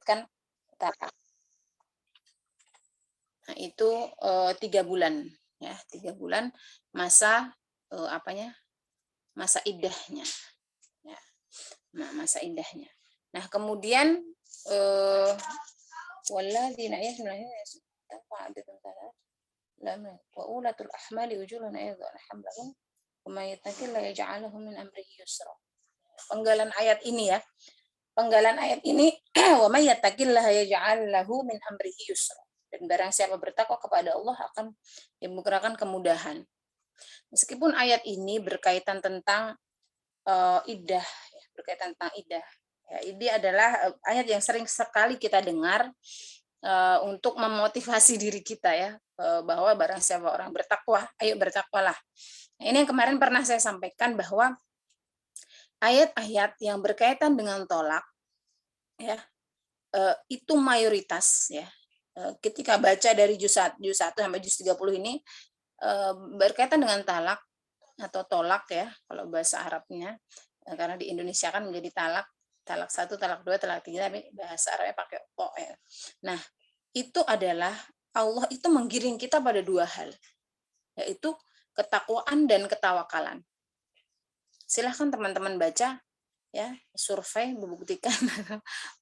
mendapatkan talak. Nah, itu 3 bulan ya, 3 bulan masa masa iddahnya ya. Nah, masa iddahnya. Nah, kemudian walladzina ya sebenarnya wa ulatul ahmali ujurun ayadhan hamlahum wa may yattaqillaha yaj'al lahu min amrihi yusra. Penggalan ayat ini ya. Penggalan ayat ini wa may yattaqillaha yaj'al lahu min amrihi yusra. Dan barang siapa bertakwa kepada Allah akan dimudahkan kemudahan. Meskipun ayat ini berkaitan tentang iddah, ya, berkaitan tentang iddah. Ya, ini adalah ayat yang sering sekali kita dengar untuk memotivasi diri kita ya, bahwa barang siapa orang bertakwa, ayo bertakwalah. Nah, ini yang kemarin pernah saya sampaikan bahwa ayat-ayat yang berkaitan dengan tolak ya, itu mayoritas ya. Ketika baca dari juz 1 sampai juz 30 ini berkaitan dengan talak atau tolak ya kalau bahasa Arabnya, karena di Indonesia kan menjadi talak 1, talak 2, talak 3, tapi bahasa Arabnya pakai po ya. Nah, itu adalah Allah itu menggiring kita pada 2 hal, yaitu ketakwaan dan ketawakalan. Silahkan teman-teman baca ya, survei membuktikan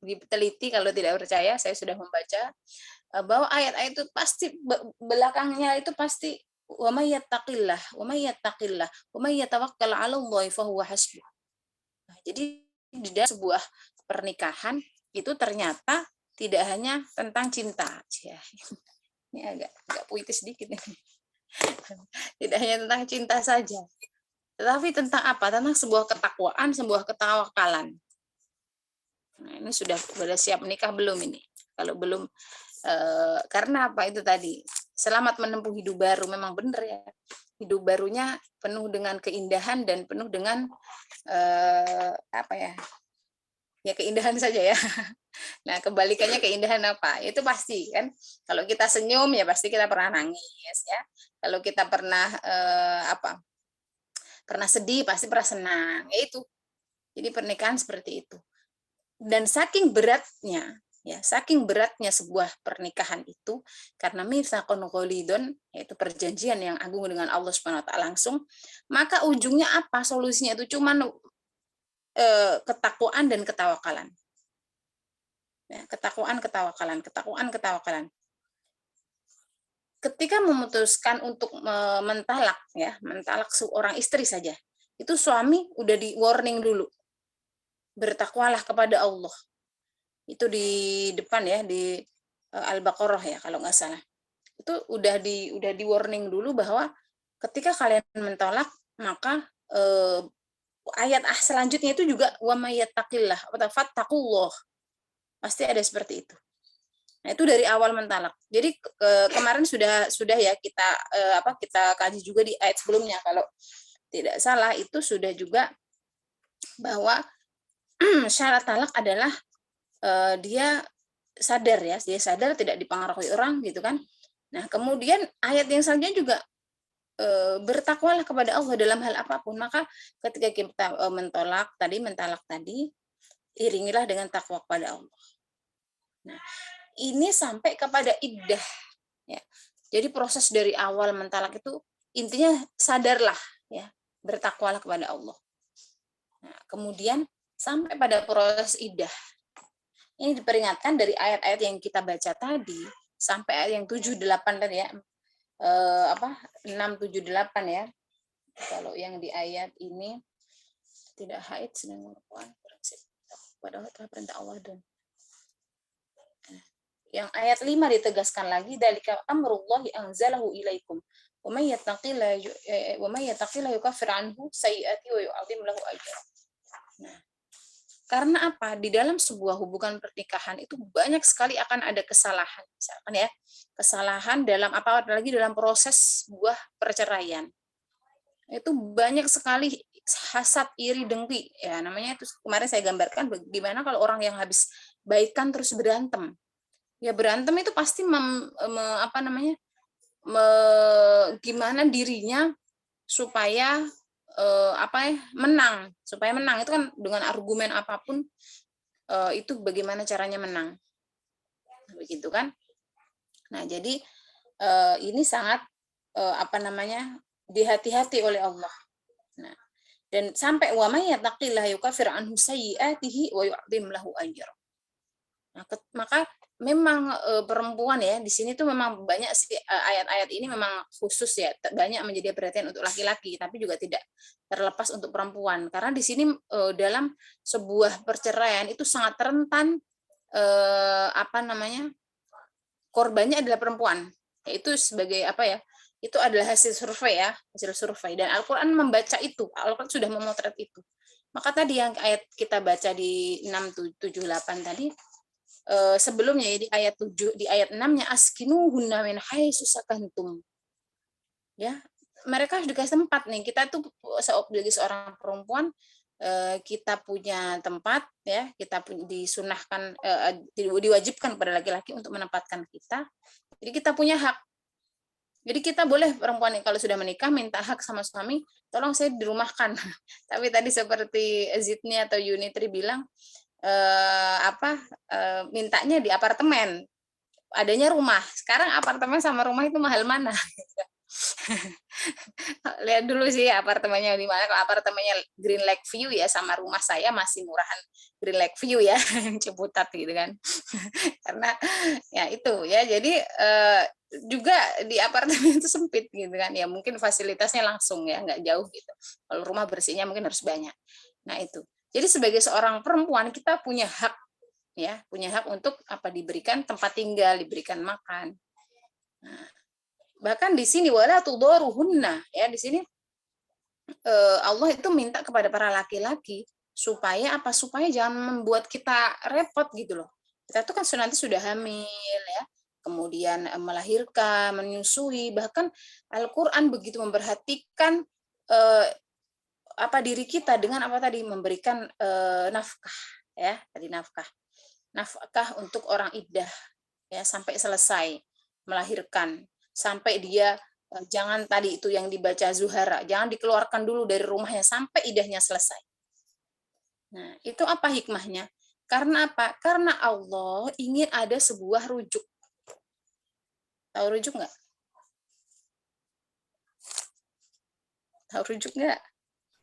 diteliti, kalau tidak percaya saya sudah membaca bahwa ayat-ayat itu pasti belakangnya itu pasti wa may yattaqillah wa may yatawakkal 'alallahi fa huwa hasbuh. Nah, jadi di dalam sebuah pernikahan itu ternyata tidak hanya tentang cinta. Ini agak puitis sedikit nih. Tidak hanya tentang cinta saja. Tetapi tentang apa? Tentang sebuah ketakwaan, sebuah ketawakalan. Nah, ini sudah siap menikah belum ini? Kalau belum, karena apa itu tadi? Selamat menempuh hidup baru, memang benar ya. Hidup barunya penuh dengan keindahan dan penuh dengan apa ya? Ya keindahan saja ya. Nah, kebalikannya keindahan apa? Itu pasti kan. Kalau kita senyum ya pasti kita pernah nangis ya. Kalau kita pernah pernah sedih pasti pernah senang. Ya itu. Jadi pernikahan seperti itu. Dan saking beratnya sebuah pernikahan itu karena mitsaqun ghalidun, yaitu perjanjian yang agung dengan Allah Subhanahu wa taala langsung, maka ujungnya apa? Solusinya itu cuman ketakwaan dan ketawakalan. Ya, ketakwaan, ketawakalan. Ketika memutuskan untuk mentalak seorang istri saja, itu suami udah di warning dulu. Bertakwalah kepada Allah. Itu di depan ya, di Al-Baqarah ya kalau nggak salah. Itu udah di warning dulu bahwa ketika kalian mentolak maka ayat selanjutnya itu juga wa may yattaqillah wa fattaqullah. Pasti ada seperti itu. Nah, itu dari awal mentalak. Jadi kemarin sudah ya kita kita kaji juga di ayat sebelumnya kalau tidak salah itu sudah juga bahwa syarat talak adalah dia sadar tidak dipengaruhi orang gitu kan. Nah, kemudian ayat yang selanjutnya juga bertakwalah kepada Allah dalam hal apapun. Maka ketika kita mentalak tadi, iringilah dengan takwa kepada Allah. Nah, ini sampai kepada iddah ya. Jadi proses dari awal mentalak itu intinya sadarlah ya, bertakwalah kepada Allah. Nah, kemudian sampai pada proses iddah. Ini diperingatkan dari ayat-ayat yang kita baca tadi sampai ayat yang 7 8 tadi ya. 6 7 8 ya. Kalau yang di ayat ini tidak haid sedang melakukan padahal telah perintah Allah dan yang ayat 5 ditegaskan lagi dalika amrullahi anzalahu ilaikum wa may yattaqillaha yukaffir anhu sayyi'ati wa yu'adzim lahu ajra. Nah, karena apa? Di dalam sebuah hubungan pernikahan itu banyak sekali akan ada kesalahan, misalkan ya, kesalahan dalam apalagi dalam proses sebuah perceraian. Itu banyak sekali hasad, iri, dengki, ya namanya itu kemarin saya gambarkan bagaimana kalau orang yang habis baikan terus berantem. Ya berantem itu pasti gimana dirinya supaya menang, itu kan dengan argumen apapun itu bagaimana caranya menang. Begitu kan? Nah, jadi ini sangat dihati-hati oleh Allah. Nah, dan sampai wa may yattaqillaha yukaffir anhu sayyi'atihi wa yu'dzim lahu ajra. Nah, maka memang perempuan ya di sini tuh memang banyak sih ayat-ayat ini memang khusus ya, banyak menjadi perhatian untuk laki-laki, tapi juga tidak terlepas untuk perempuan, karena di sini dalam sebuah perceraian itu sangat rentan korbannya adalah perempuan. Yaitu sebagai itu adalah hasil survei ya, hasil survei, dan Al-Qur'an membaca itu, Al-Qur'an sudah memotret itu. Maka tadi yang ayat kita baca di 678 tadi, sebelumnya ya, di ayat 6-nya askinuhunna min haitsu sakantum. Ya, mereka harus dikasih tempat nih. Kita tuh sebagai seorang perempuan, kita punya tempat ya, kita disunahkan, diwajibkan pada laki-laki untuk menempatkan kita. Jadi kita punya hak. Jadi kita boleh perempuan kalau sudah menikah minta hak sama suami, tolong saya dirumahkan. Tapi tadi seperti Zidni atau Yunitri bilang, mintanya di apartemen. Adanya rumah. Sekarang apartemen sama rumah itu mahal mana? Lihat dulu sih apartemennya di mana. Kalau apartemennya Green Lake View ya, sama rumah saya masih murahan Green Lake View ya, Ciputat gitu kan. Karena ya itu ya, jadi juga di apartemen itu sempit gitu kan ya, mungkin fasilitasnya langsung ya, nggak jauh gitu. Kalau rumah bersihnya mungkin harus banyak. Nah itu. Jadi sebagai seorang perempuan kita punya hak ya, punya hak untuk diberikan tempat tinggal, diberikan makan. Nah, bahkan di sini wala tudaruhunna ya, di sini Allah itu minta kepada para laki-laki supaya supaya jangan membuat kita repot gitu loh. Kita tuh kan nanti sudah hamil ya, kemudian melahirkan, menyusui, bahkan Al-Qur'an begitu memperhatikan diri kita dengan memberikan nafkah ya, tadi nafkah untuk orang iddah ya, sampai selesai melahirkan, sampai dia jangan tadi itu yang dibaca Zuhara, jangan dikeluarkan dulu dari rumahnya sampai iddahnya selesai. Nah, itu apa hikmahnya? Karena apa? Karena Allah ingin ada sebuah rujuk. Tahu rujuk nggak? Tahu rujuk nggak?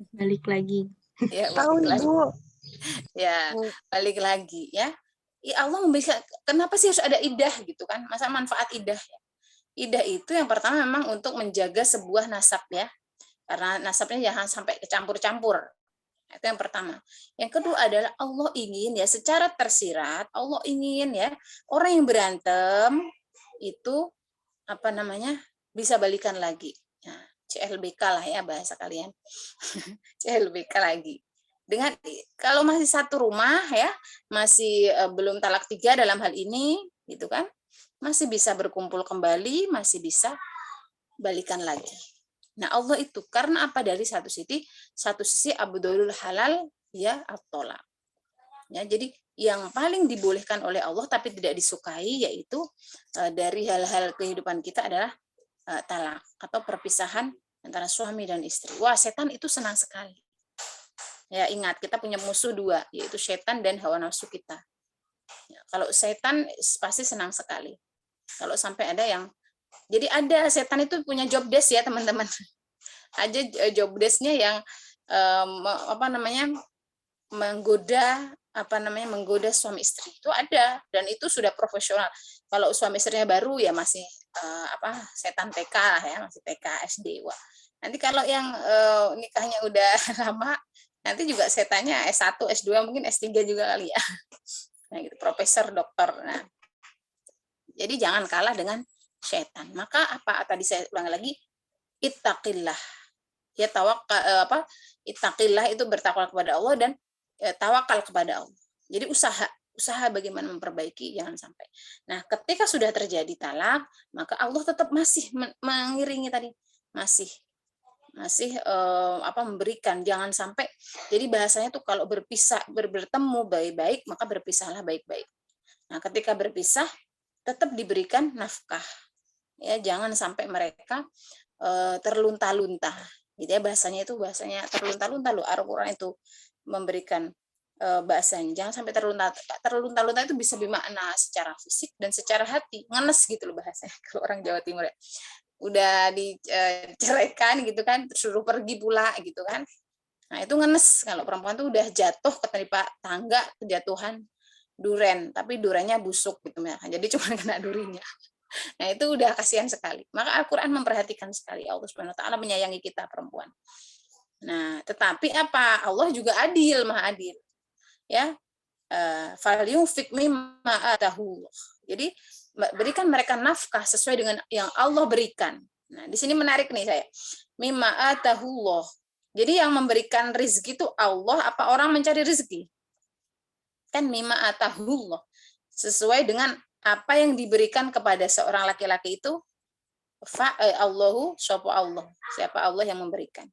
Balik lagi. Ya, Tahu balik lagi. Ibu. Ya, balik lagi ya. Allah memberikan, kenapa sih harus ada iddah gitu kan? Masa manfaat iddah ya? Iddah itu yang pertama memang untuk menjaga sebuah nasab ya. Karena nasabnya jangan sampai kecampur-campur. Itu yang pertama. Yang kedua adalah Allah ingin ya, secara tersirat Allah ingin ya, orang yang berantem itu bisa balikan lagi. Nah, CLBK lah ya bahasa kalian. CLBK lagi. Dengan kalau masih satu rumah ya, masih belum talak 3 dalam hal ini gitu kan, masih bisa berkumpul kembali, masih bisa balikan lagi. Nah, Allah itu karena dari satu sisi abdulul halal ya at-tolak. Ya, jadi yang paling dibolehkan oleh Allah tapi tidak disukai yaitu dari hal-hal kehidupan kita adalah talak atau perpisahan antara suami dan istri. Wah, setan itu senang sekali. Ya, ingat kita punya musuh 2, yaitu setan dan hawa nafsu kita. Ya, kalau setan pasti senang sekali. Kalau sampai ada yang ada setan itu punya job desk ya, teman-teman. Aja job desk-nya yang menggoda suami istri itu ada, dan itu sudah profesional. Kalau suami istrinya baru ya masih setan TK lah ya, masih TK SD. Wah, nanti kalau yang nikahnya udah lama, nanti juga setannya S1 S2 mungkin S3 juga kali ya. Nah, gitu, profesor dokter. Nah, jadi jangan kalah dengan setan. Maka tadi saya ulang lagi, ittaqillah. Ya ittaqillah itu bertakwa kepada Allah dan tawakal kepada Allah. Jadi usaha bagaimana memperbaiki, jangan sampai. Nah, ketika sudah terjadi talak, maka Allah tetap masih mengiringi tadi, masih memberikan, jangan sampai. Jadi bahasanya tuh kalau bertemu baik-baik, maka berpisahlah baik-baik. Nah, ketika berpisah tetap diberikan nafkah. Ya, jangan sampai mereka terlunta-lunta. Gitu ya, bahasanya terlunta-lunta loh. Al-Qur'an itu memberikan bahasanya. Jangan sampai terlunta-lunta itu bisa bermakna secara fisik dan secara hati. Ngenes gitu loh bahasanya kalau orang Jawa Timur ya. Udah diceraikan gitu kan, terus suruh pergi pula gitu kan. Nah, itu ngenes kalau perempuan tuh udah jatuh ketimpa tangga, kejatuhan duren, tapi durennya busuk gitu ya. Jadi cuma kena durinya. Nah, itu udah kasihan sekali. Maka Al-Qur'an memperhatikan sekali, Allah Subhanahu wa taala menyayangi kita perempuan. Nah, tetapi apa? Allah juga adil, Maha adil. Ya. Falyunfik mimma atahu. Jadi berikan mereka nafkah sesuai dengan yang Allah berikan. Nah, di sini menarik nih saya. Mimma atahullah. Jadi yang memberikan rezeki itu Allah apa orang mencari rezeki? Kan mimma atahullah. Sesuai dengan apa yang diberikan kepada seorang laki-laki itu Allahu sapa Allah. Siapa Allah yang memberikan.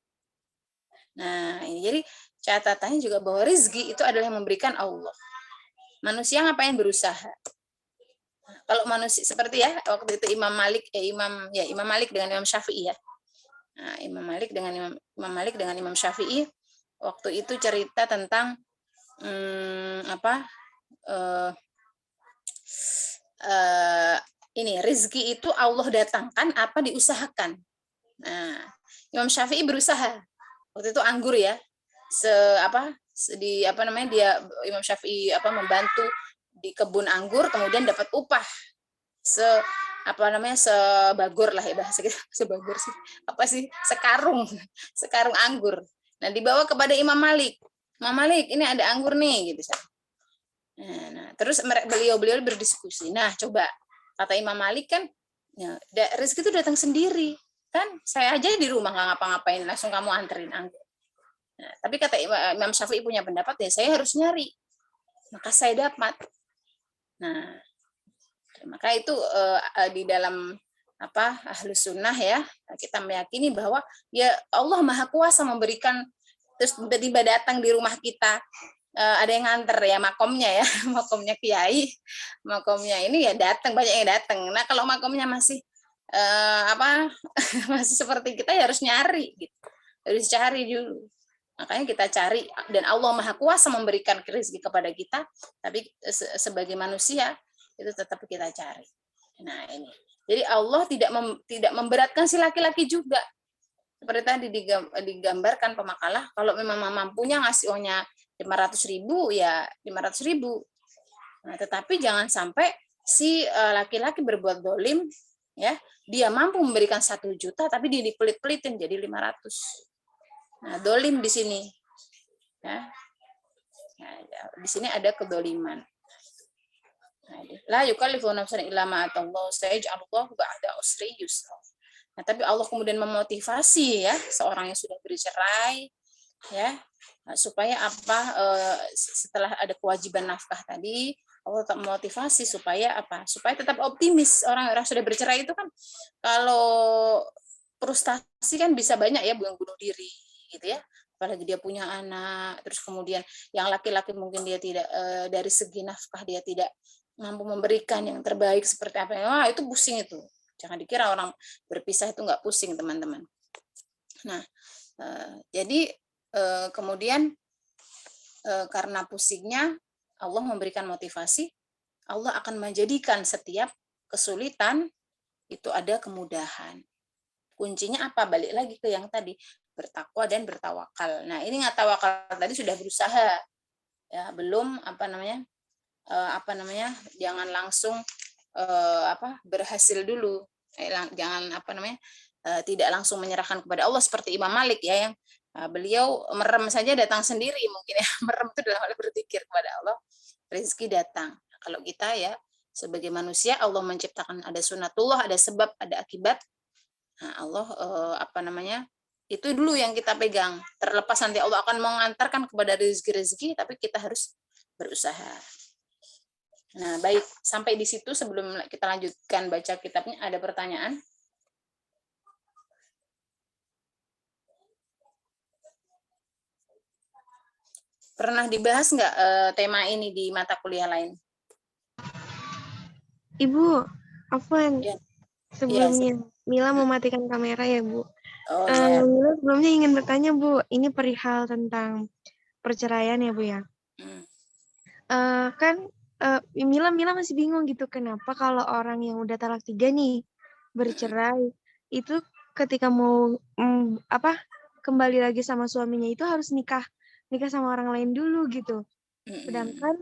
Nah, ini jadi catatannya juga bahwa rezeki itu adalah yang memberikan Allah. Manusia ngapain berusaha? Kalau manusia seperti ya waktu itu Imam Malik dengan Imam Syafi'i ya. Nah, Imam Malik dengan Imam Syafi'i waktu itu cerita tentang ini rezeki itu Allah datangkan apa diusahakan. Nah, Imam Syafi'i berusaha. Waktu itu anggur ya. Dia Imam Syafi'i membantu di kebun anggur kemudian dapat upah sebagor lah ya bahasa kita, sebagor sih sekarung anggur. Nah, dibawa kepada Imam Malik ini ada anggur nih gitu. Nah, terus beliau berdiskusi. Nah, coba kata Imam Malik kan ya, rezeki itu datang sendiri kan, saya aja di rumah nggak ngapa-ngapain langsung kamu anterin anggur. Nah, tapi kata Imam Syafi'i punya pendapat ya saya harus nyari, maka saya dapat. Nah, maka itu di dalam Ahlus Sunnah ya, kita meyakini bahwa ya Allah Maha Kuasa memberikan, terus tiba-tiba datang di rumah kita ada yang nganter ya makomnya ya, makomnya kiai, makomnya ini ya datang, banyak yang datang. Nah, kalau makomnya masih masih seperti kita ya harus nyari gitu. Harus cari dulu. Makanya kita cari, dan Allah Maha Kuasa memberikan rezeki kepada kita, tapi sebagai manusia itu tetap kita cari. Nah, ini. Jadi Allah tidak memberatkan si laki-laki juga. Seperti tadi digambarkan pemakalah, kalau memang mampunya ngasih uangnya 500.000 ya 500.000. Nah, tetapi jangan sampai si laki-laki berbuat dolim ya, dia mampu memberikan 1 juta tapi dia dipelit-pelitin jadi 500. Nah, dolim di sini. Ya. Nah, di sini ada kedoliman. La yukallifu nafsan illa ma atallahu sayaj'alullahu ba'da usri yusra. Nah, tapi Allah kemudian memotivasi ya seorang yang sudah bercerai ya, supaya setelah ada kewajiban nafkah tadi, Allah tetap memotivasi supaya supaya tetap optimis. Orang-orang sudah bercerai itu kan kalau frustasi kan bisa banyak ya bunuh diri gitu ya, apalagi dia punya anak, terus kemudian yang laki-laki mungkin dia tidak dari segi nafkah dia tidak mampu memberikan yang terbaik seperti apa, itu pusing itu. Jangan dikira orang berpisah itu nggak pusing, teman-teman. Nah, jadi kemudian karena pusingnya Allah memberikan motivasi, Allah akan menjadikan setiap kesulitan itu ada kemudahan. Kuncinya apa? Balik lagi ke yang tadi, bertakwa dan bertawakal. Nah, ini tawakal tadi sudah berusaha ya, belum jangan langsung berhasil dulu. Jangan tidak langsung menyerahkan kepada Allah seperti Imam Malik ya, yang beliau merem saja datang sendiri mungkin ya. Merem itu dalam hal berzikir kepada Allah, rezeki datang. Kalau kita ya sebagai manusia, Allah menciptakan ada sunatullah, ada sebab, ada akibat. Nah, Allah itu dulu yang kita pegang. Terlepas nanti Allah akan mengantarkan kepada rezeki-rezeki, tapi kita harus berusaha. Nah, baik, sampai di situ. Sebelum kita lanjutkan baca kitabnya, ada pertanyaan? Pernah dibahas nggak tema ini di mata kuliah lain? Ibu, Afwan, Ya. sebelumnya Mila mematikan kamera ya, Bu. Oh, ya. Mila sebelumnya ingin bertanya, Bu, ini perihal tentang perceraian ya, Bu ya. Kan Mila masih bingung gitu kenapa kalau orang yang udah talak 3 nih bercerai itu ketika mau kembali lagi sama suaminya itu harus nikah sama orang lain dulu gitu. Mm-mm. Sedangkan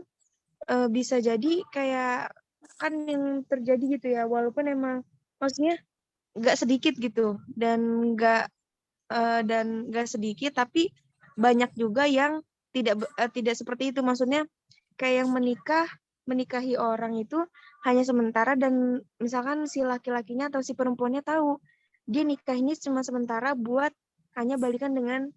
bisa jadi kayak kan yang terjadi gitu ya walaupun emang maksudnya nggak sedikit gitu dan nggak sedikit tapi banyak juga yang tidak seperti itu maksudnya kayak yang menikahi orang itu hanya sementara dan misalkan si laki-lakinya atau si perempuannya tahu dia nikah ini cuma sementara buat hanya balikan dengan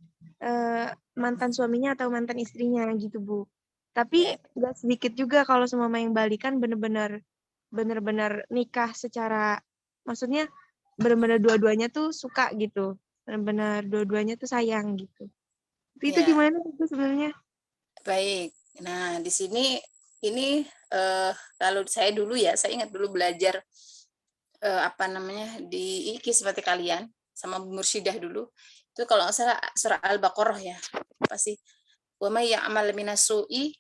mantan suaminya atau mantan istrinya gitu Bu. Tapi Ya, nggak sedikit juga kalau semua yang balikan bener-bener nikah secara maksudnya bener-bener dua-duanya tuh suka gitu bener-bener dua-duanya tuh sayang gitu. Itu ya, gimana itu sebenarnya? baik. Nah, di sini ini kalau saya dulu ya, saya ingat dulu belajar apa namanya di IKI seperti kalian sama Bu Mursyidah dulu. Itu kalau nggak salah surah Al-Baqarah ya. Apa sih? Wa may ya'mal minasu'i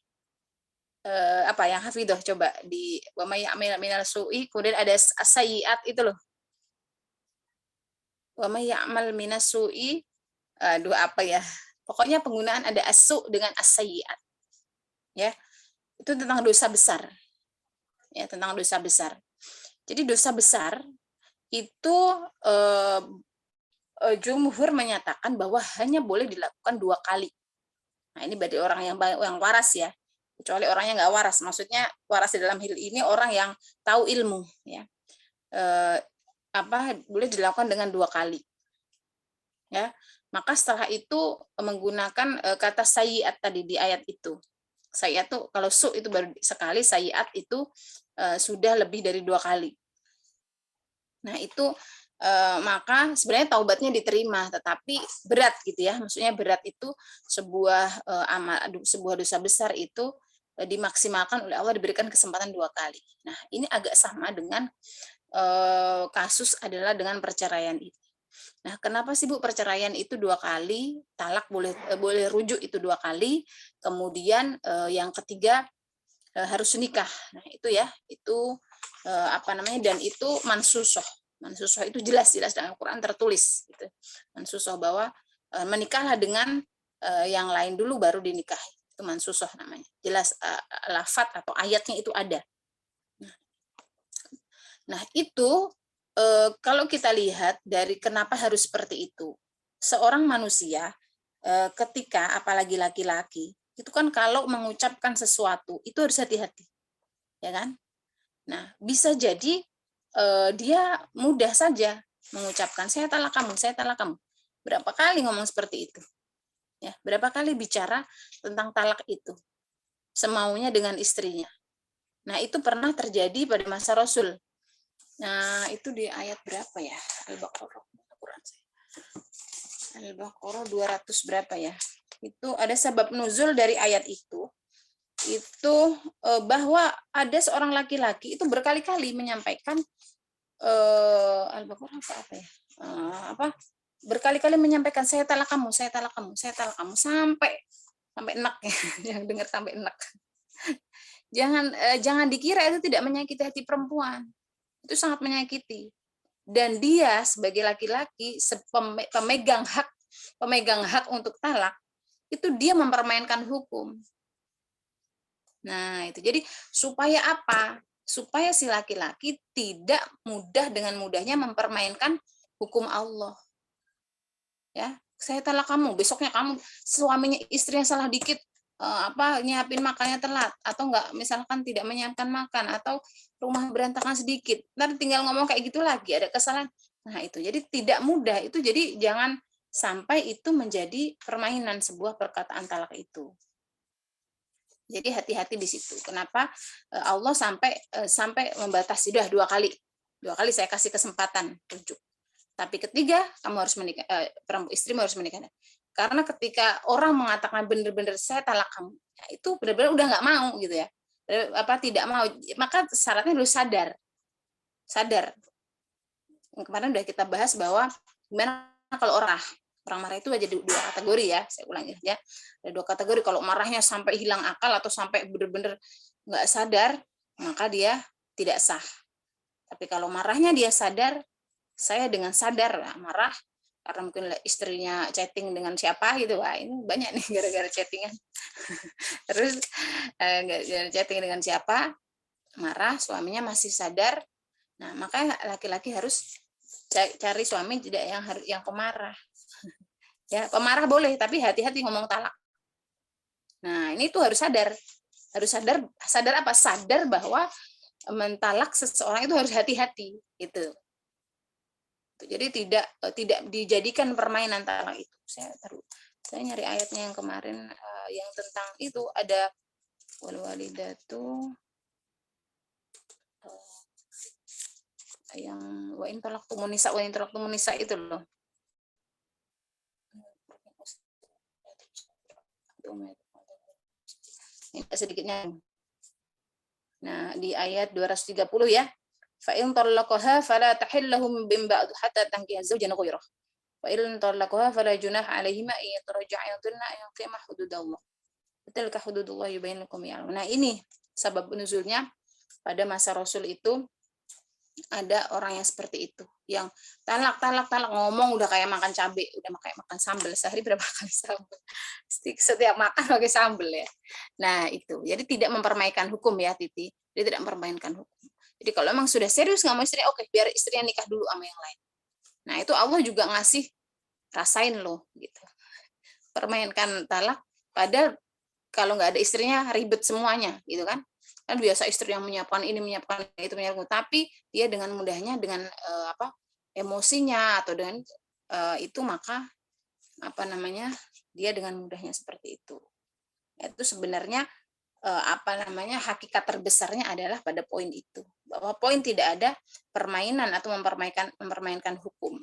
apa yang Hafidhah coba di wa may ya'mal minasu'i kemudian ada as-sayyi'at itu loh. Wa may ya'mal minasu'i aduh apa ya? Pokoknya penggunaan ada asu dengan as-sayyi'at ya. Itu tentang dosa besar. Ya, tentang dosa besar. Jadi dosa besar itu eh, jumhur menyatakan bahwa hanya boleh dilakukan 2 kali. Nah, ini berarti orang yang waras ya. Kecuali orangnya nggak waras. Maksudnya waras di dalam hal ini orang yang tahu ilmu ya. Eh, boleh dilakukan dengan 2 kali ya. Maka setelah itu menggunakan kata sayyiat tadi di ayat itu. Sayyiat tuh kalau itu baru sekali, sayyiat itu sudah lebih dari 2 kali. Nah, itu maka sebenarnya taubatnya diterima, tetapi berat gitu ya. Maksudnya berat itu sebuah sebuah dosa besar itu dimaksimalkan oleh Allah diberikan kesempatan 2 kali. Nah, ini agak sama dengan kasus adalah dengan perceraian itu. Nah, kenapa sih Bu perceraian itu 2 kali, talak boleh rujuk itu 2 kali, kemudian yang ketiga harus nikah. Nah, itu ya, itu apa namanya dan itu mansusoh. Mansusoh itu jelas-jelas dalam Al-Quran tertulis gitu. Mansusoh bahwa menikahlah dengan yang lain dulu baru dinikahi. Itu mansusoh namanya. Jelas lafat atau ayatnya itu ada. Nah, itu kalau kita lihat dari kenapa harus seperti itu. Seorang manusia ketika apalagi laki-laki itu kan kalau mengucapkan sesuatu itu harus hati-hati, ya kan? Nah, bisa jadi dia mudah saja mengucapkan saya talak kamu, saya talak kamu. Berapa kali ngomong seperti itu? Ya, berapa kali bicara tentang talak itu semaunya dengan istrinya. Nah, itu pernah terjadi pada masa Rasul. Nah, itu di ayat berapa ya? Al-Baqarah. Al-Baqarah 200 berapa ya? Itu ada sebab nuzul dari ayat itu bahwa ada seorang laki-laki itu berkali-kali menyampaikan Al-Baqarah apa ya? Apa? Berkali-kali menyampaikan saya talak kamu, saya talak kamu, saya talak kamu sampai enak ya, yang dengar sampai enak. Jangan dikira itu tidak menyakiti hati perempuan. Itu sangat menyakiti. Dan dia sebagai laki-laki pemegang hak untuk talak, itu dia mempermainkan hukum. Nah, itu. Jadi supaya apa? Supaya si laki-laki tidak dengan mudahnya mempermainkan hukum Allah. Ya, saya talak kamu, besoknya kamu suaminya istrinya salah dikit nyiapin makannya telat atau enggak misalkan tidak menyiapkan makan atau rumah berantakan sedikit. Ntar tinggal ngomong kayak gitu lagi ada kesalahan. Nah, itu. Jadi tidak mudah itu. Jadi jangan sampai itu menjadi permainan sebuah perkataan talak itu. Jadi hati-hati di situ. Kenapa Allah sampai membatasi sudah 2 kali. 2 kali saya kasih kesempatan rujuk. Tapi ketiga kamu harus menikah, istrimu harus menikah. Karena ketika orang mengatakan benar-benar saya talak kamu, ya itu benar-benar udah nggak mau gitu ya. Tidak mau, maka syaratnya lu sadar. Sadar. Kemarin udah kita bahas bahwa gimana kalau orang Orang marah itu ada dua kategori ya, saya ulangi ya. Ada dua kategori, kalau marahnya sampai hilang akal atau sampai benar-benar nggak sadar, maka dia tidak sah. Tapi kalau marahnya dia sadar, saya dengan sadar marah, karena mungkin istrinya chatting dengan siapa gitu, wah ini banyak nih gara-gara chattingan. Terus chatting dengan siapa, marah, suaminya masih sadar, nah maka laki-laki harus cari suami tidak yang pemarah. Ya, pemarah boleh, tapi hati-hati ngomong talak. Nah, ini tuh harus sadar apa? Sadar bahwa mentalak seseorang itu harus hati-hati, gitu. Jadi tidak dijadikan permainan talak itu. Saya nyari ayatnya yang kemarin yang tentang itu ada wal walidatu yang wa in talaqtumun nisa itu loh. Ini sedikitnya. Nah, di ayat 230 ya. Fa in talaqaha fala tahillahu min ba'd hatta tankiha zawjan ghairah. Wa in talaqaha fala junaha 'alaihima in yataraja'u tunna yuqima hududallah. Tilka hududullah yubayyinakum ya. Nah, ini sebab nuzulnya pada masa Rasul itu ada orang yang seperti itu, yang talak ngomong udah kayak makan cabai, udah kayak makan sambal, sehari berapa kali sambal, setiap makan pakai sambal ya. Nah itu, jadi tidak mempermainkan hukum ya Titi, dia tidak mempermainkan hukum. Jadi kalau memang sudah serius nggak mau istri, oke, biar istrinya nikah dulu sama yang lain. Nah itu Allah juga ngasih, rasain loh gitu, permainkan talak, padahal kalau nggak ada istrinya ribet semuanya gitu kan biasa istri yang menyiapkan ini menyiapkan itu tapi dia dengan mudahnya dengan emosinya atau dengan itu maka dia dengan mudahnya seperti itu sebenarnya hakikat terbesarnya adalah pada poin itu, bahwa poin tidak ada permainan atau mempermainkan hukum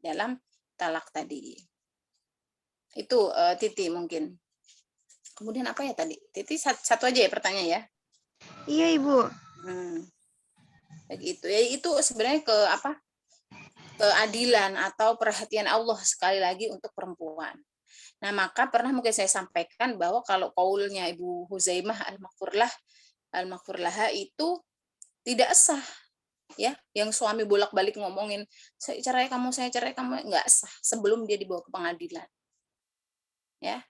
dalam talak tadi. Itu Titi mungkin. Kemudian apa ya tadi? Titi satu aja ya pertanyaan ya. Iya Ibu. Begitu ya, itu sebenarnya keadilan atau perhatian Allah sekali lagi untuk perempuan. Nah maka pernah mungkin saya sampaikan bahwa kalau qaulnya Ibu Huzaimah al-Maghfurlaha itu tidak sah ya, yang suami bolak-balik ngomongin saya cerai kamu nggak sah sebelum dia dibawa ke pengadilan ya,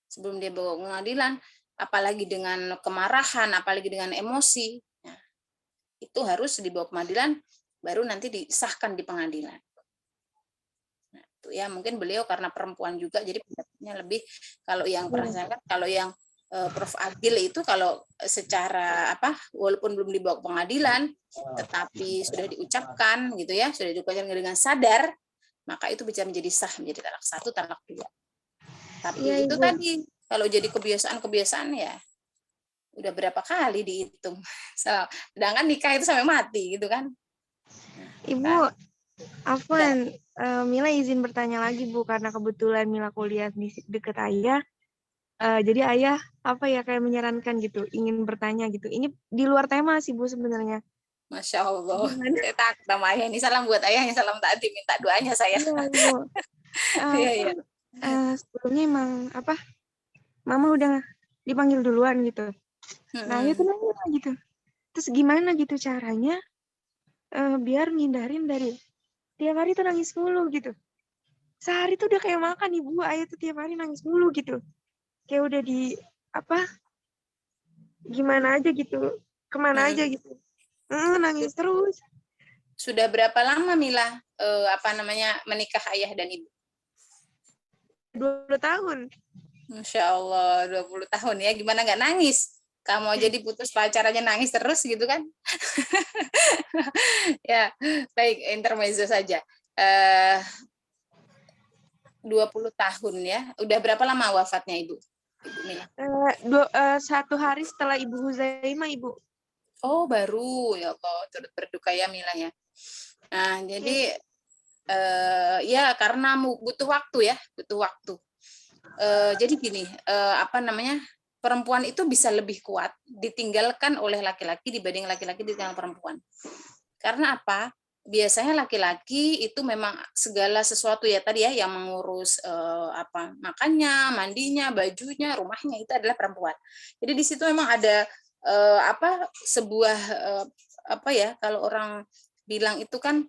sebelum dia bawa ke pengadilan, apalagi dengan kemarahan, apalagi dengan emosi, nah, itu harus dibawa ke pengadilan, baru nanti disahkan di pengadilan. Nah, itu ya mungkin beliau karena perempuan juga, jadi pendapatnya lebih. Kalau yang pernah saya lihat, kalau yang Prof. Agil itu kalau secara walaupun belum dibawa ke pengadilan, tetapi sudah diucapkan gitu ya, sudah diucapkan dengan sadar, maka itu bisa menjadi sah, menjadi talak 1, talak 2. Tapi ya, itu Ibu. Tadi kalau jadi kebiasaan ya udah berapa kali dihitung. Sedangkan nikah itu sampai mati gitu kan. Ibu, Afwan, Mila izin bertanya lagi Bu, karena kebetulan Mila kuliah di dekat ayah. Jadi ayah kayak menyarankan gitu, ingin bertanya gitu. Ini di luar tema sih Bu sebenarnya. Masya Allah. Gimana? Saya takut sama ayah. Ini salam buat ayahnya, salam tadi minta doanya saya. Iya Ibu. Iya. Sebelumnya emang Mama udah dipanggil duluan gitu. Nah, ayah tuh nanya gitu. Terus gimana gitu caranya biar ngindarin dari tiap hari tuh nangis mulu gitu. Sehari tuh udah kayak makan Ibu, ayah tuh tiap hari nangis mulu gitu. Kayak udah di gimana aja gitu, kemana aja gitu. Nangis terus. Sudah berapa lama Mila menikah ayah dan ibu? 20 tahun. Masya Allah, 20 tahun ya. Gimana nggak nangis? Kamu aja diputus pacarannya nangis terus gitu kan? Ya, baik, intermezzo saja. 20 tahun ya. Udah berapa lama wafatnya Ibu Mila? 1 hari setelah Ibu Huzaimah, Ibu. Oh, baru. Ya Allah, turut berduka ya Mila ya. Nah, jadi ya karena butuh waktu ya, butuh waktu. Jadi gini, perempuan itu bisa lebih kuat ditinggalkan oleh laki-laki dibanding laki-laki ditinggal perempuan. Karena apa? biasanya laki-laki itu memang segala sesuatu ya tadi ya yang mengurus apa makannya, mandinya, bajunya, rumahnya itu adalah perempuan. Jadi di situ memang ada apa sebuah apa ya kalau orang bilang itu kan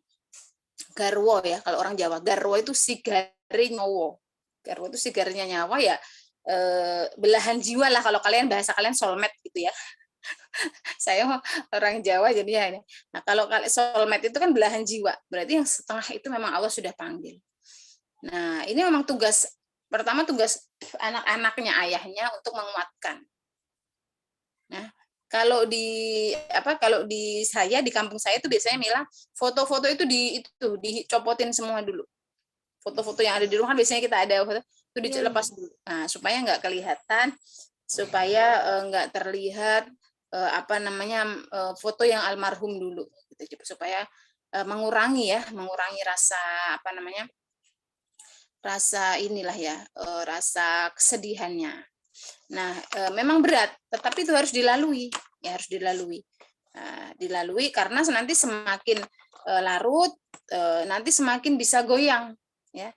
garwo ya kalau orang Jawa. Garwo itu sigari nyawa. Garwo itu sigarinya nyawa ya belahan jiwa lah kalau kalian bahasa kalian soulmate gitu ya. Saya orang Jawa jadinya ini. Nah, kalau soulmate itu kan belahan jiwa. Berarti yang setengah itu memang Allah sudah panggil. Nah, ini memang tugas pertama tugas anak-anaknya ayahnya untuk menguatkan. Nah, kalau di saya di kampung saya itu biasanya Mila foto-foto itu dicopotin semua dulu. Foto-foto yang ada di rumah kan biasanya kita ada foto itu dilepas dulu. Nah, supaya nggak kelihatan, supaya nggak terlihat apa namanya foto yang almarhum dulu gitu supaya mengurangi rasa apa namanya rasa inilah ya rasa kesedihannya. Nah memang berat tetapi itu harus dilalui ya harus dilalui dilalui karena nanti semakin larut nanti semakin bisa goyang ya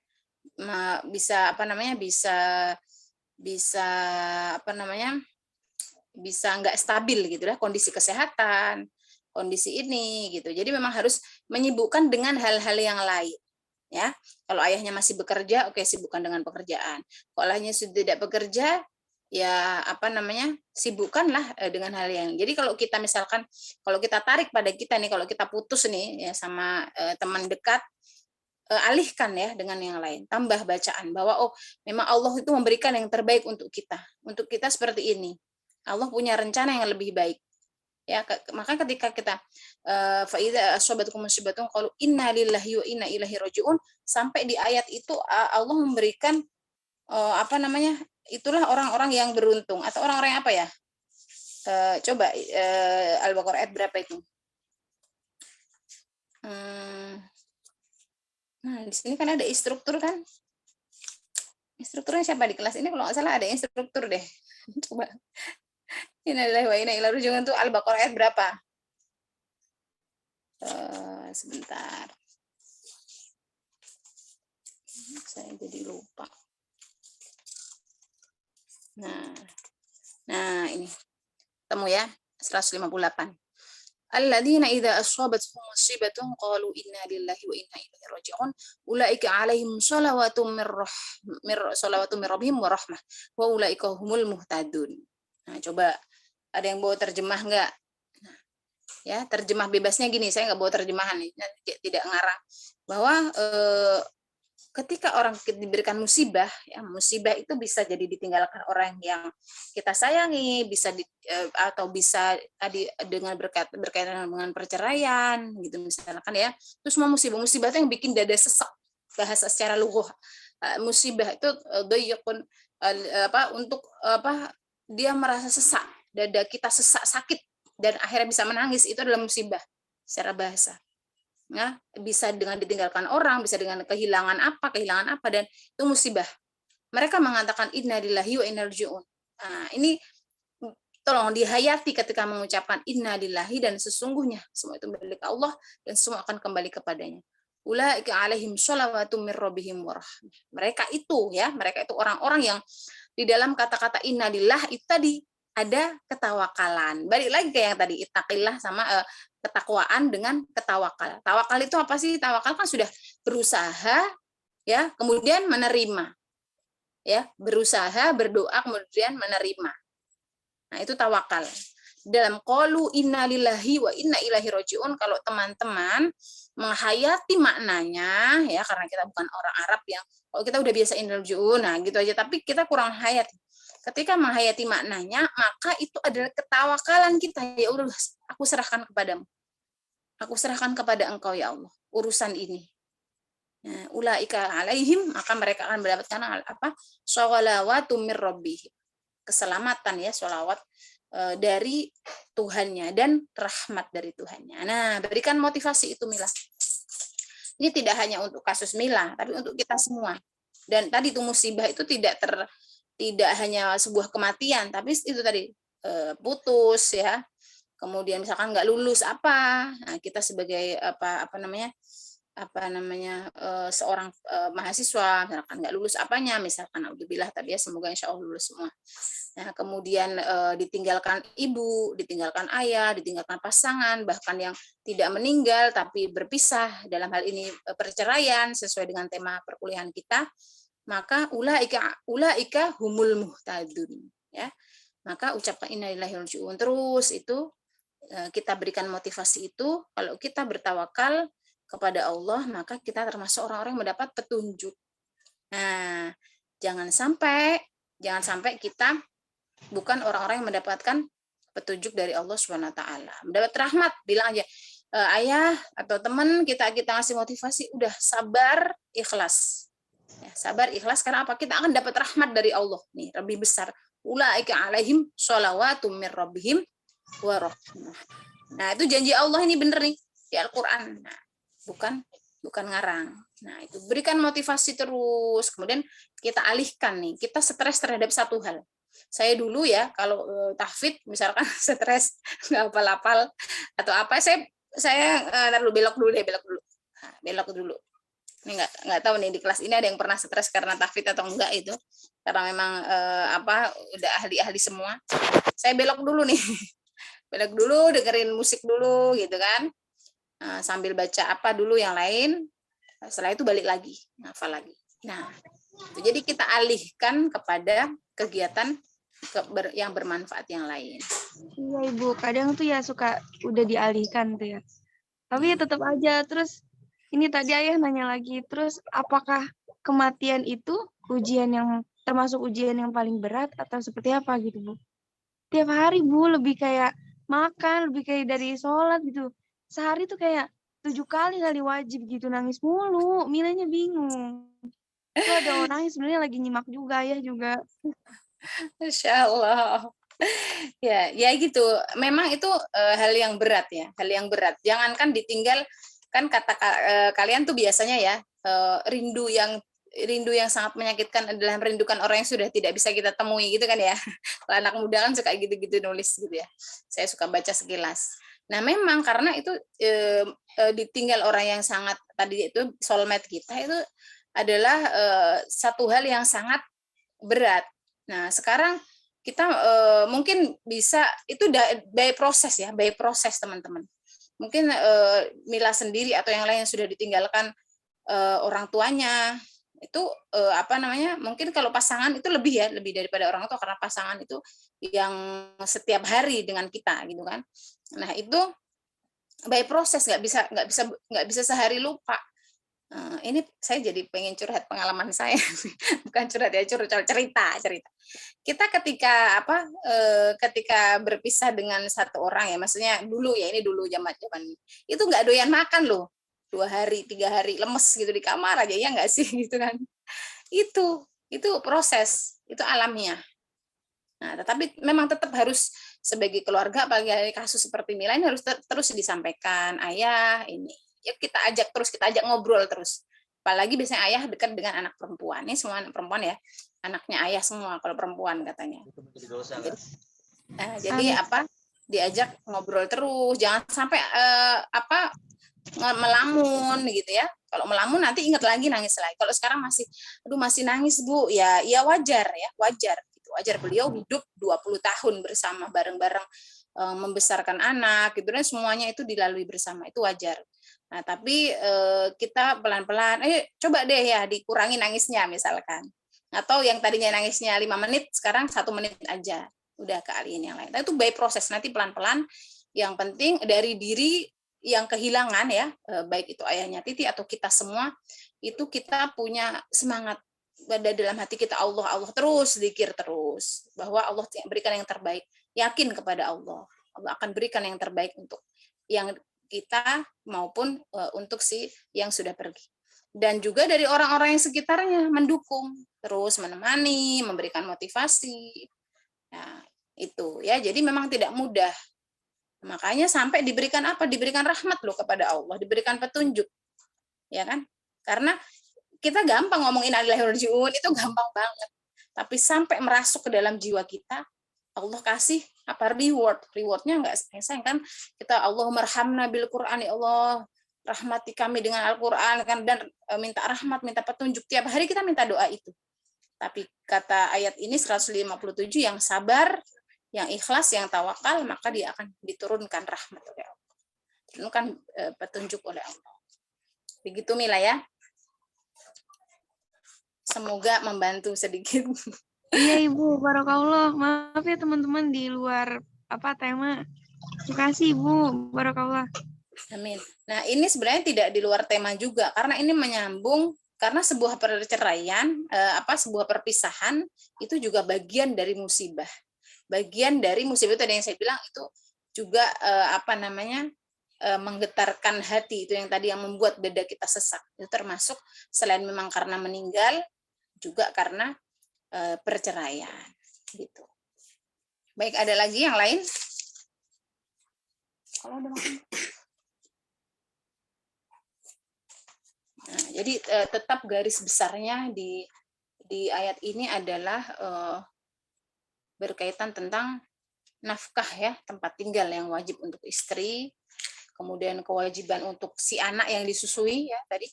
bisa apa namanya bisa apa namanya bisa nggak stabil gitu ya kondisi kesehatan kondisi ini gitu jadi memang harus menyibukkan dengan hal-hal yang lain ya kalau ayahnya masih bekerja oke sibukkan dengan pekerjaan kalau ayahnya sudah tidak bekerja ya apa namanya sibukkanlah dengan hal yang jadi kalau kita misalkan kalau kita tarik pada kita nih kalau kita putus nih ya sama teman dekat alihkan ya dengan yang lain tambah bacaan bahwa oh memang Allah itu memberikan yang terbaik untuk kita seperti ini Allah punya rencana yang lebih baik. Ya, maka ketika kita faida asobatkum musibatun qalu inna lillahi wa inna ilaihi rajiun sampai di ayat itu Allah memberikan apa namanya? Itulah orang-orang yang beruntung atau orang-orang yang apa ya? Coba Al-Baqarah ayat berapa itu? Nah, di sini kan ada instruktur kan? Instrukturnya siapa di kelas ini kalau nggak salah ada instruktur deh. Coba. Innalillahi wa inna ilaihi raji'un itu Al-Baqarah ayat berapa? Sebentar. Saya jadi lupa. Nah ini. Temu ya, 158. Alladzina idza asabatuhum musibatun qalu inna lillahi wa inna ilaihi raji'un ulaika 'alaihim shalawatun mir rabbihim wa rahmah wa ulaika humul muhtadun. Nah, coba ada yang bawa terjemah enggak? Nah, ya, terjemah bebasnya gini, saya enggak bawa terjemahan nih, tidak ngarang. Bahwa ketika orang diberikan musibah, ya musibah itu bisa jadi ditinggalkan orang yang kita sayangi, bisa atau bisa tadi dengan berkaitan dengan perceraian, gitu misalkan ya. Terus semua musibah itu yang bikin dada sesak, bahasa secara lughah. Musibah itu doyakun untuk dia merasa sesak, dada kita sesak sakit dan akhirnya bisa menangis itu adalah musibah secara bahasa. Ya, bisa dengan ditinggalkan orang, bisa dengan kehilangan apa dan itu musibah. Mereka mengatakan innalillahi wa inna ilaihi raji'un. Nah, ini tolong dihayati ketika mengucapkan innalillahi dan sesungguhnya semua itu milik Allah dan semua akan kembali kepadanya. Ulaika alaihim shalawatun mir rabbihim wa rahmah. Mereka itu orang-orang yang di dalam kata-kata innalillah itu tadi ada ketawakalan. Balik lagi ke yang tadi ittaqillah sama ketakwaan dengan ketawakal. Tawakal itu apa sih? Tawakal kan sudah berusaha ya, kemudian menerima. Ya, berusaha, berdoa kemudian menerima. Nah, itu tawakal. Dalam qalu innalillahi wa inna ilaihi raji'un kalau teman-teman menghayati maknanya ya karena kita bukan orang Arab yang kalau kita udah biasa innal raji'un nah gitu aja tapi kita kurang hayati. Ketika menghayati maknanya, maka itu adalah ketawakalan kita. Ya Allah, aku serahkan kepadamu. Aku serahkan kepada engkau ya Allah, urusan ini. Nah, ulaika alaihim, maka mereka akan mendapatkan apa? Shalawatum mir rabbihim. Keselamatan ya, sholawat dari Tuhannya dan rahmat dari Tuhannya. Nah, berikan motivasi itu Mila. Ini tidak hanya untuk kasus Mila, tapi untuk kita semua. Dan tadi itu musibah itu tidak hanya sebuah kematian, tapi itu tadi putus ya, kemudian misalkan nggak lulus apa, nah, kita sebagai seorang mahasiswa misalkan nggak lulus apanya, misalkan alhamdulillah tadi ya, semoga insya Allah lulus semua. Nah, kemudian ditinggalkan ibu, ditinggalkan ayah, ditinggalkan pasangan, bahkan yang tidak meninggal tapi berpisah, dalam hal ini perceraian sesuai dengan tema perkuliahan kita, maka ulaika humul muhtadun, ya. Maka ucapkan innalillahi wa inna ilaihi raji'un terus, itu kita berikan motivasi itu, kalau kita bertawakal kepada Allah, maka kita termasuk orang-orang yang mendapat petunjuk. Nah, jangan sampai kita bukan orang-orang yang mendapatkan petunjuk dari Allah Subhanahu wa taala. Mendapat rahmat, bilang aja, ayah atau teman kita ngasih motivasi, udah sabar, ikhlas. Ya, sabar, ikhlas, karena apa? Kita akan dapat rahmat dari Allah nih, lebih besar. Ulaika alaihim sholawatum mir rabbihim wa rahmah. Nah, itu janji Allah ini bener nih di Al-Qur'an. Nah, bukan ngarang. Nah, itu berikan motivasi terus. Kemudian kita alihkan nih, kita stres terhadap satu hal. Saya dulu ya, kalau tahfidz misalkan stres nggak hafal-hafal atau apa, saya belok dulu. Nah, belok dulu. Ini nggak tahu nih di kelas ini ada yang pernah stres karena tahfidz atau enggak itu. Karena memang udah ahli-ahli semua. Saya belok dulu nih. Belok dulu, dengerin musik dulu gitu kan. Sambil baca apa dulu yang lain. Setelah itu balik lagi, hafal lagi. Nah, jadi kita alihkan kepada kegiatan yang bermanfaat yang lain. Iya Ibu, kadang tuh ya suka udah dialihkan tuh ya. Tapi ya tetap aja. Terus ini tadi Ayah nanya lagi, terus apakah kematian itu termasuk ujian yang paling berat atau seperti apa gitu Bu? Tiap hari Bu, lebih kayak makan, lebih kayak dari sholat gitu. Sehari tuh kayak 7 kali wajib gitu, nangis mulu. Milanya bingung. Itu ada orang yang sebenarnya lagi nyimak juga, Ayah juga. Insya Allah. Ya gitu. Memang itu hal yang berat ya, hal yang berat. Jangankan ditinggal, kan kata kalian tuh biasanya ya, rindu yang sangat menyakitkan adalah merindukan orang yang sudah tidak bisa kita temui gitu kan ya. Kalau anak muda kan suka gitu-gitu nulis gitu ya. Saya suka baca sekilas. Nah, memang karena itu ditinggal orang yang sangat tadi itu soulmate kita, itu adalah satu hal yang sangat berat. Nah, sekarang kita mungkin bisa itu by proses teman-teman. Mungkin Mila sendiri atau yang lain yang sudah ditinggalkan orang tuanya itu mungkin kalau pasangan itu lebih daripada orang tua, karena pasangan itu yang setiap hari dengan kita gitu kan. Nah, itu by proses, nggak bisa sehari lupa. Ini saya jadi pengen curhat pengalaman saya, bukan curhat ya, cerita. Kita ketika berpisah dengan satu orang ya, maksudnya dulu ya, ini dulu zaman itu nggak doyan makan loh, 2 hari 3 hari lemes gitu di kamar aja, ya nggak sih gitu kan. Itu proses, itu alamiah. Nah, tetapi memang tetap harus sebagai keluarga, apalagi kasus seperti Mila ini, harus terus disampaikan, ayah ini ya, kita ajak ngobrol terus. Apalagi biasanya ayah dekat dengan anak perempuan. Ini semua anak perempuan ya, anaknya ayah semua kalau perempuan katanya. Jadi diajak ngobrol terus, jangan sampai melamun gitu ya. Kalau melamun nanti ingat lagi, nangis lagi. Kalau sekarang masih nangis Bu, ya wajar ya, wajar. Wajar, beliau hidup 20 tahun bersama, bareng-bareng membesarkan anak gitu, dan semuanya itu dilalui bersama, itu wajar. Nah, tapi kita pelan-pelan, coba deh ya dikurangi nangisnya misalkan. Atau yang tadinya nangisnya 5 menit, sekarang 1 menit aja. Udah kealihin yang lain. Nah, itu by proses, nanti pelan-pelan. Yang penting dari diri yang kehilangan ya, baik itu ayahnya Titi atau kita semua, itu kita punya semangat dalam hati kita, Allah terus, zikir terus, bahwa Allah berikan yang terbaik, yakin kepada Allah akan berikan yang terbaik untuk yang kita maupun untuk si yang sudah pergi. Dan juga dari orang-orang yang sekitarnya mendukung, terus menemani, memberikan motivasi. Nah, itu ya, jadi memang tidak mudah. Makanya sampai diberikan diberikan rahmat loh kepada Allah, diberikan petunjuk, ya kan? Karena kita gampang ngomongin innalillahi wa inna ilaihi raji'un, itu gampang banget. Tapi sampai merasuk ke dalam jiwa kita, Allah kasih apa rewardnya nggak sayang kan kita Allahummarhamna bil Quran, ya Allah rahmati kami dengan Al-Quran kan, dan minta rahmat, minta petunjuk tiap hari kita minta doa itu. Tapi kata ayat ini 157 yang sabar, yang ikhlas, yang tawakal, maka dia akan diturunkan rahmat oleh Allah, diturunkan petunjuk oleh Allah. Begitu Mila ya. Semoga membantu sedikit. Iya Ibu, barakallah. Maaf ya teman-teman di luar tema. Terima kasih Ibu, barakallah. Amin. Nah, ini sebenarnya tidak di luar tema juga, karena ini menyambung, karena sebuah perceraian, sebuah perpisahan itu juga bagian dari musibah. Bagian dari musibah itu ada yang saya bilang itu juga menggetarkan hati, itu yang tadi yang membuat dada kita sesak. Itu termasuk selain memang karena meninggal, juga karena perceraian gitu. Baik, ada lagi yang lain? Kalau ada makan. Nah, jadi tetap garis besarnya di ayat ini adalah berkaitan tentang nafkah ya, tempat tinggal yang wajib untuk istri, kemudian kewajiban untuk si anak yang disusui ya tadi,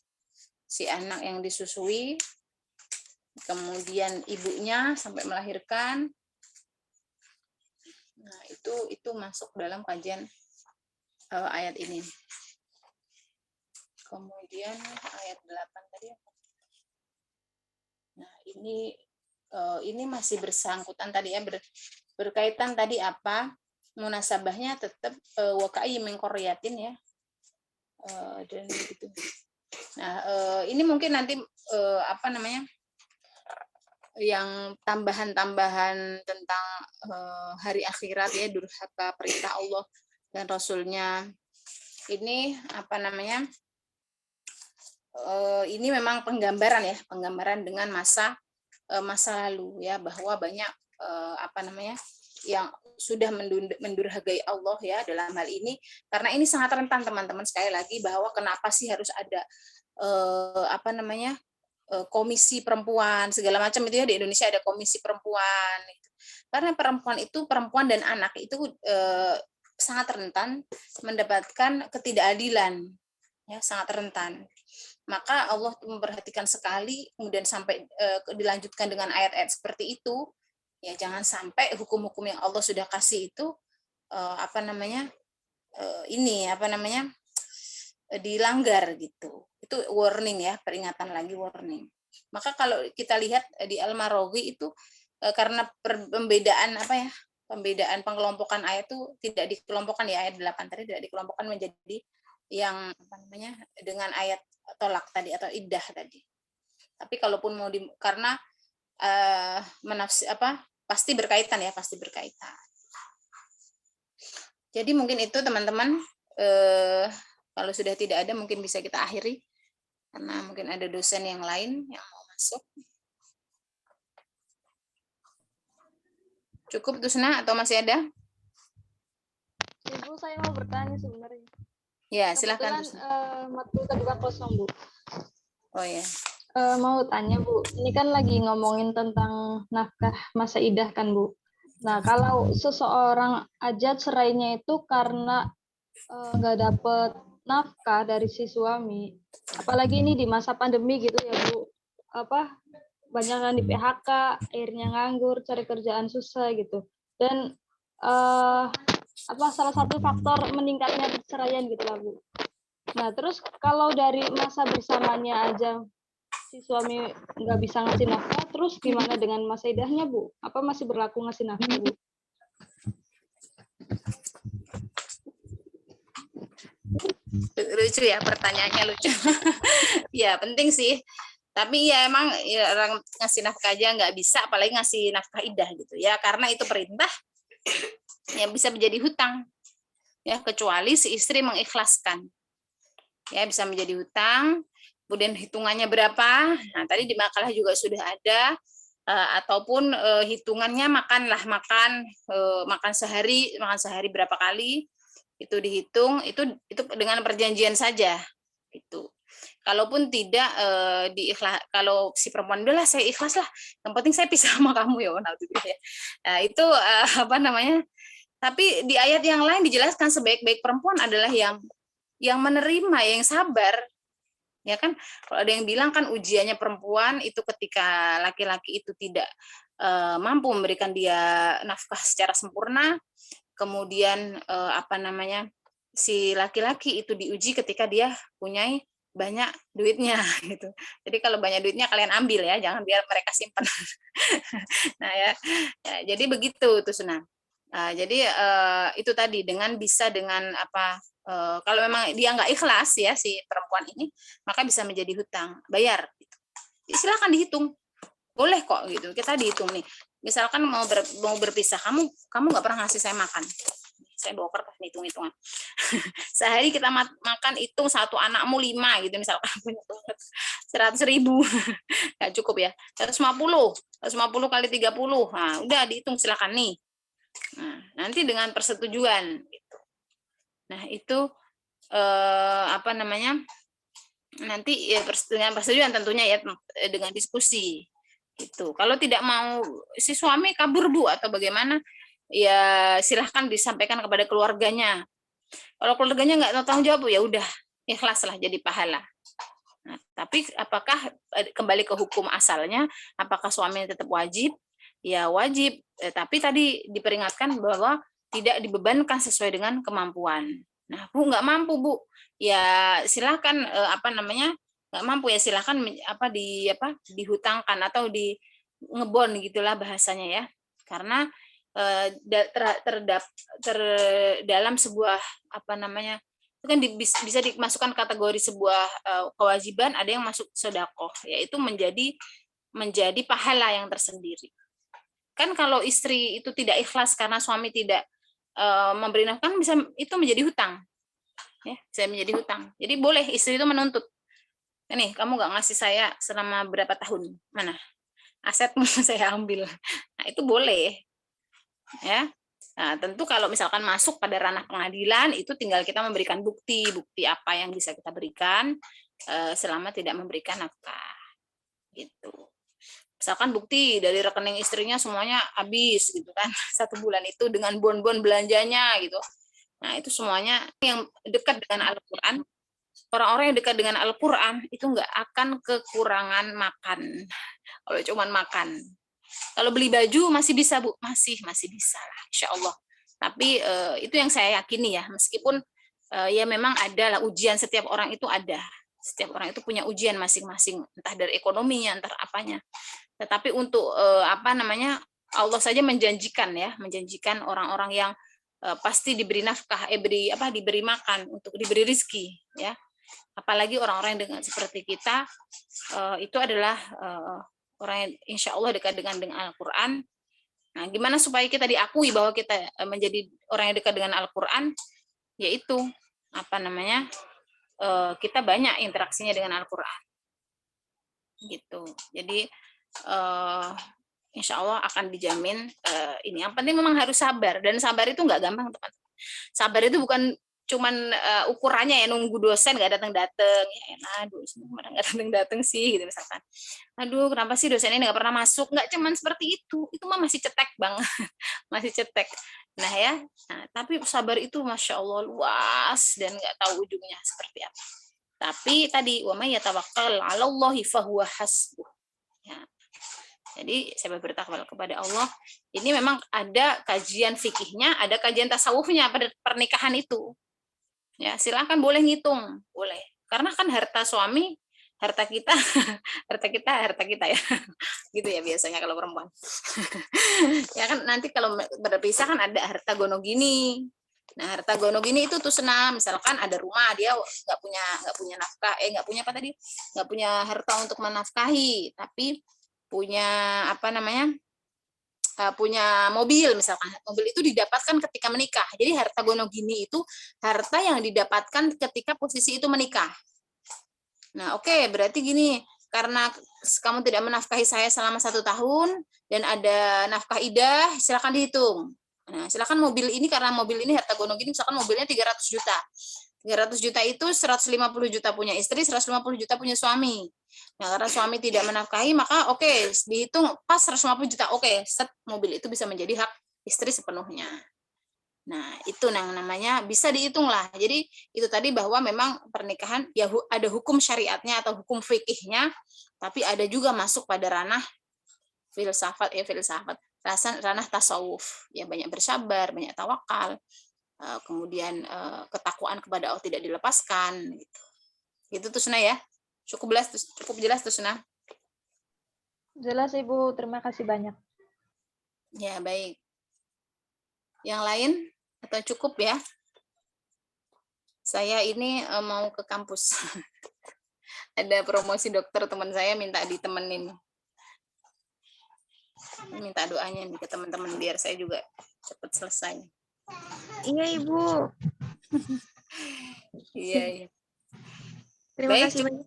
si anak yang disusui, kemudian ibunya sampai melahirkan. Nah, itu masuk dalam kajian ayat ini. Kemudian ayat 8 tadi. Nah, ini masih bersangkutan tadi ya, berkaitan tadi apa? Munasabahnya tetap waqa'i min qaryatin ya. Dan gitu. Nah, ini mungkin nanti yang tambahan-tambahan tentang hari akhirat ya, durhaka perintah Allah dan Rasulnya. Ini ini memang penggambaran dengan masa lalu ya, bahwa banyak yang sudah mendurhakai Allah ya dalam hal ini, karena ini sangat rentan teman-teman. Sekali lagi, bahwa kenapa sih harus ada komisi perempuan segala macam itu ya, di Indonesia ada komisi perempuan gitu. Karena perempuan dan anak itu sangat rentan mendapatkan ketidakadilan ya, sangat rentan. Maka Allah memperhatikan sekali, kemudian sampai dilanjutkan dengan ayat-ayat seperti itu ya, jangan sampai hukum-hukum yang Allah sudah kasih itu dilanggar gitu. Itu warning ya, peringatan lagi, warning. Maka kalau kita lihat di Al-Marawi itu karena pembedaan pengelompokan ayat itu tidak dikelompokkan ya, ayat 8 tadi tidak dikelompokkan menjadi yang dengan ayat tolak tadi atau iddah tadi. Tapi kalaupun mau karena pasti berkaitan ya, pasti berkaitan. Jadi mungkin itu teman-teman, kalau sudah tidak ada mungkin bisa kita akhiri, karena mungkin ada dosen yang lain yang mau masuk. Cukup Tusna atau masih ada? Ibu, saya mau bertanya sebenarnya. Ya, silakan. Matkul kedua kosong, Bu. Oh ya. Mau tanya, Bu. Ini kan lagi ngomongin tentang nafkah masa idah kan, Bu. Nah, kalau seseorang aja cerainya itu karena nggak dapet nafkah dari si suami, apalagi ini di masa pandemi gitu ya, Bu. Banyak yang di PHK, akhirnya nganggur, cari kerjaan susah gitu. Dan salah satu faktor meningkatnya perceraian gitu lah, Bu. Nah, terus kalau dari masa bersamanya aja si suami nggak bisa ngasih nafkah, terus gimana dengan masa idahnya, Bu? Apa masih berlaku ngasih nafkah, Bu? Lucu ya, pertanyaannya lucu. Ya, penting sih. Tapi ya emang ya, orang ngasih nafkah aja nggak bisa, apalagi ngasih nafkah idah gitu ya. Karena itu perintah yang bisa menjadi hutang. Ya, kecuali si istri mengikhlaskan. Ya, bisa menjadi hutang. Kemudian hitungannya berapa? Nah, tadi di makalah juga sudah ada. Ataupun hitungannya makan sehari berapa kali, itu dihitung, itu dengan perjanjian saja itu. Kalaupun tidak kalau si perempuan udahlah saya ikhlas lah, yang penting saya pisah sama kamu ya, nah itu Tapi di ayat yang lain dijelaskan sebaik-baik perempuan adalah yang menerima, yang sabar. Ya kan, kalau ada yang bilang kan ujiannya perempuan itu ketika laki-laki itu tidak mampu memberikan dia nafkah secara sempurna, kemudian si laki-laki itu diuji ketika dia punya banyak duitnya gitu. Jadi kalau banyak duitnya kalian ambil ya, jangan biar mereka simpan. Nah ya, jadi begitu tuh Sunan. Jadi itu tadi dengan kalau memang dia nggak ikhlas ya si perempuan ini, maka bisa menjadi hutang, bayar. Gitu. Silakan dihitung, boleh kok gitu. Kita dihitung nih. Misalkan mau berpisah, kamu nggak pernah ngasih saya makan. Saya bawa kertas hitung-hitungan. Sehari kita makan, hitung satu anakmu 5 gitu misalkan, 100.000 nggak cukup ya, 150 kali 30, nah udah dihitung silakan nih. Nah, nanti dengan persetujuan gitu. Nah itu nanti ya dengan persetujuan tentunya ya, dengan diskusi gitu. Kalau tidak mau si suami kabur Bu atau bagaimana, ya silahkan disampaikan kepada keluarganya. Kalau keluarganya nggak tanggung jawab, ya udah ikhlaslah jadi pahala. Nah, tapi apakah kembali ke hukum asalnya, apakah suami tetap wajib? Ya wajib, tapi tadi diperingatkan bahwa tidak dibebankan sesuai dengan kemampuan. Nah, Bu nggak mampu Bu, ya silakan nggak mampu ya silakan dihutangkan atau di ngebon gitulah bahasanya ya, karena dalam sebuah itu kan bisa dimasukkan kategori sebuah kewajiban, ada yang masuk sedekah, yaitu menjadi pahala yang tersendiri. Kan kalau istri itu tidak ikhlas karena suami tidak memberi nafkah, bisa itu menjadi hutang, ya bisa menjadi hutang. Jadi boleh istri itu menuntut, nih kamu nggak ngasih saya selama berapa tahun, mana asetmu saya ambil. Nah itu boleh. Ya, nah, tentu kalau misalkan masuk pada ranah pengadilan itu tinggal kita memberikan bukti apa yang bisa kita berikan selama tidak memberikan nafkah, gitu. Misalkan bukti dari rekening istrinya semuanya habis, gitu kan, 1 bulan itu dengan bon-bon belanjanya, gitu. Nah itu semuanya yang dekat dengan Al-Quran. Orang-orang yang dekat dengan Al-Quran itu nggak akan kekurangan makan. Kalau cuman makan. Kalau beli baju masih bisa Bu, masih bisa lah, insya Allah. Tapi itu yang saya yakini ya, meskipun ya memang ada lah ujian, setiap orang itu ada, setiap orang itu punya ujian masing-masing, entah dari ekonominya, entah apanya. Tetapi untuk Allah saja menjanjikan orang-orang yang pasti diberi nafkah, diberi makan, untuk diberi rizki, ya. Apalagi orang-orang yang dengan seperti kita itu adalah orang yang insya Allah dekat dengan Al-Quran. Nah, gimana supaya kita diakui bahwa kita menjadi orang yang dekat dengan Al-Quran? Yaitu kita banyak interaksinya dengan Al-Quran. Gitu. Jadi insya Allah akan dijamin ini. Yang penting memang harus sabar, dan sabar itu nggak gampang teman-teman. Sabar itu bukan cuman ukurannya ya nunggu dosen nggak datang-datang, ya aduh kemarin nggak datang-datang sih gitu misalkan, aduh kenapa sih dosen ini nggak pernah masuk, nggak cuman seperti itu mah masih cetek banget. Masih cetek. Nah ya, tapi sabar itu masya Allah luas dan nggak tahu ujungnya seperti apa. Tapi tadi wa may yatawakkal 'alallahi fahuwa hasbuh, ya. Jadi saya bertakwa kepada Allah. Ini memang ada kajian fikihnya, ada kajian tasawufnya pada pernikahan itu. Ya, silakan boleh ngitung, boleh. Karena kan harta suami, harta kita, harta kita ya. Gitu ya biasanya kalau perempuan. Ya kan nanti kalau berpisah kan ada harta gono gini. Nah, harta gono gini itu tuh senam, misalkan ada rumah, dia nggak punya nafkah, nggak punya harta untuk menafkahi, tapi punya punya mobil misalkan. Mobil itu didapatkan ketika menikah. Jadi harta gono gini itu harta yang didapatkan ketika posisi itu menikah. Nah, oke, berarti gini, karena kamu tidak menafkahi saya selama 1 tahun dan ada nafkah idah, silakan dihitung. Nah, silakan mobil ini, karena mobil ini harta gono gini, misalkan mobilnya 300 juta. 300 juta itu 150 juta punya istri, 150 juta punya suami. Nah, karena suami tidak menafkahi, maka oke, dihitung pas 150 juta. Oke, set mobil itu bisa menjadi hak istri sepenuhnya. Nah, itu yang namanya bisa dihitung lah. Jadi itu tadi bahwa memang pernikahan ya ada hukum syariatnya atau hukum fikihnya, tapi ada juga masuk pada ranah filsafat, ranah tasawuf. Ya banyak bersabar, banyak tawakal, kemudian ketakwaan kepada Allah tidak dilepaskan gitu. Gitu tuh Suna ya. Cukup jelas tuh Suna. Jelas Ibu, terima kasih banyak. Ya, baik. Yang lain atau cukup ya? Saya ini mau ke kampus. Ada promosi dokter, teman saya minta ditemenin. Minta doanya nih ke teman-teman biar saya juga cepat selesai. Iya, Ibu. Iya, iya. Terima Baik, kasih banyak.